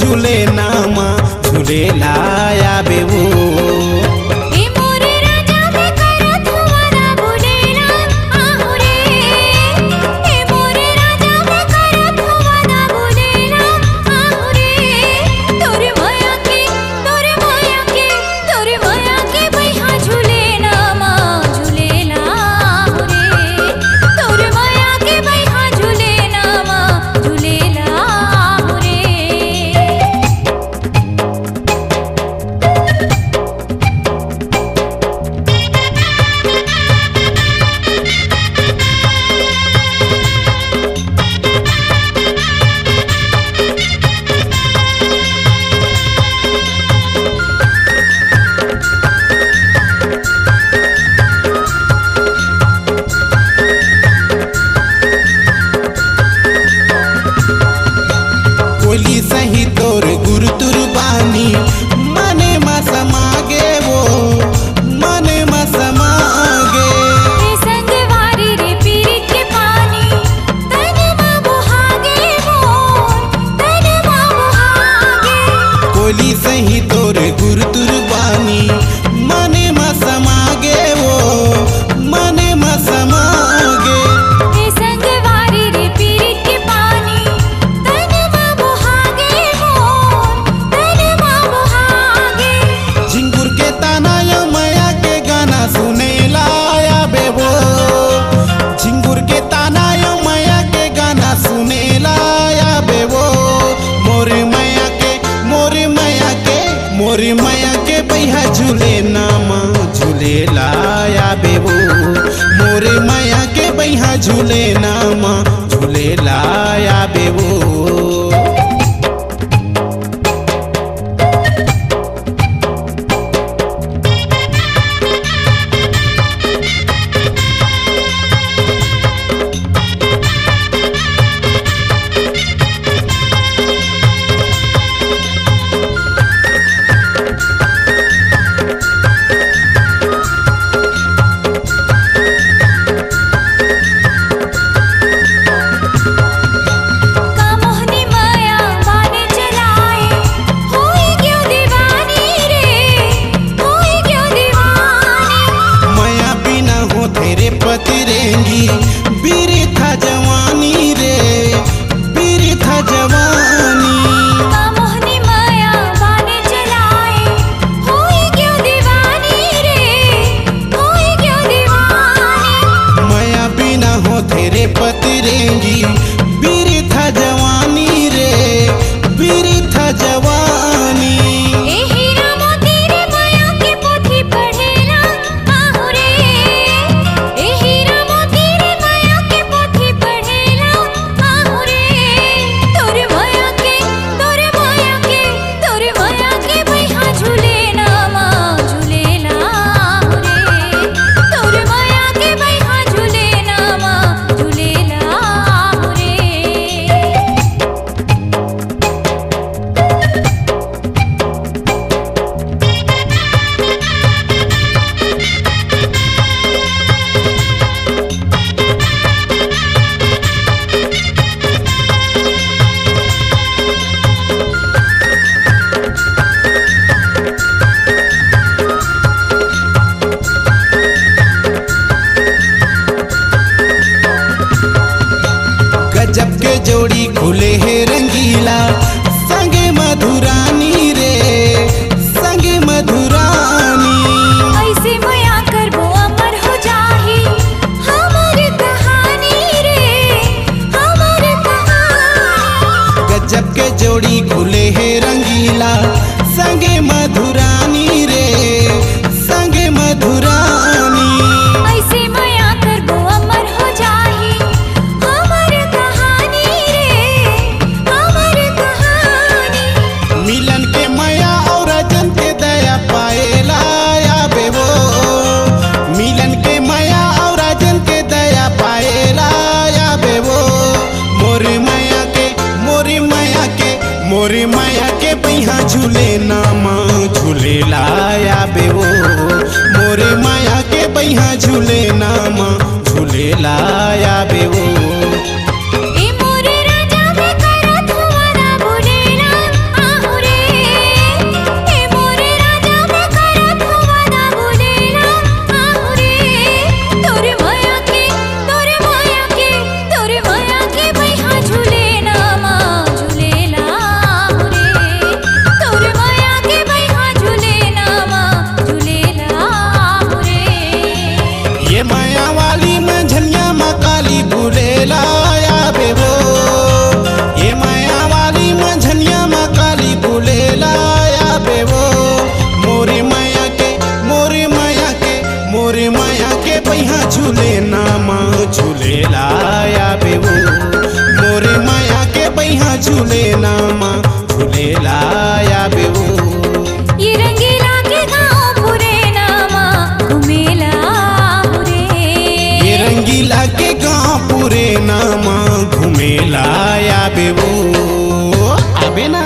झूले नामा झूलेला आवे वो। कोली सही तोर गुरु तुरबानी मने मा समागे वो मने मा समागे। संगवारी रे पीरी के पानी तन मा बुहागे वो तन मा बुहागे। कोली सही तोर गुरु तुरबानी मने मा समागे वो मने मा समागे। संगवारी रे पीरी के पानी तन मा बुहागे वो तन मा बुहागे। झिंगुर के ताना या माया के गाना सुने लाया बेवो। झिंगुर के ताना या माया के गाना सुने लाया बेवो। मोरे माया के मोरे माया के मोरे माया के बैहा झूले नामा झूले लाया बेवो। मोरे माया के बैहा झूले नामा झूले लाया बेवो। कामोहनी माया बाने चलाए होई क्यों दीवानी रे होई क्यों दीवानी। माया बिना हो तेरे पति रेंगी बीरी था जवानी रे बीरी था जवानी। कामोहनी माया बाने चलाए होई क्यों दीवानी रे होई क्यों दीवानी। माया बिना हो तेरे पति रेंगी बीरी था जवानी रे बीरी था जवानी। ए हीरा मोती रे माया के पोथी पढ़ेला आहू रे। ए हीरा मोती रे माया के पोथी पढ़ेला आहू रे। तोरे माया के बैहा झूले नामा झूलेला आहू रे। तोरे माया के बैहा झूले नामा झूलेला आहू रे। गजब के जोड़ी खुले है रंगीला संगे मधुरानी रे संगे मधुरानी। ऐसे माया करबो अमर हो जाही हमर कहानी रे हमर कहानी। गजब के जोड़ी खुले है रंगीला संगे मधुरानी रे संगे मधुरानी। ऐसे माया करबो अमर हो जाही हमर कहानी रे हमर कहानी। मिलन के माया और अजन के दया पाएला आवे वो। मिलन के माया और अजन के दया पाएला आवे वो। मोरे माया के मोरे माया के मोरे माया के बैहा झूले नामा झूले लाया बेवो। मोरे माया के बैहा झूले नामा झूले लाया बेवो। ए मोरे राजा में करत हुआ ना बुलेला आहू पहिया झूले नामा झूलेला आवे वो मोरे माया के पहिया झूले नामा झूलेला आवे वो ये रंगीला के गाँव पुरे नामा घुमेला रे। ये रंगीला के गाँव पूरे नामा घूमेला आवे वो आवे ना।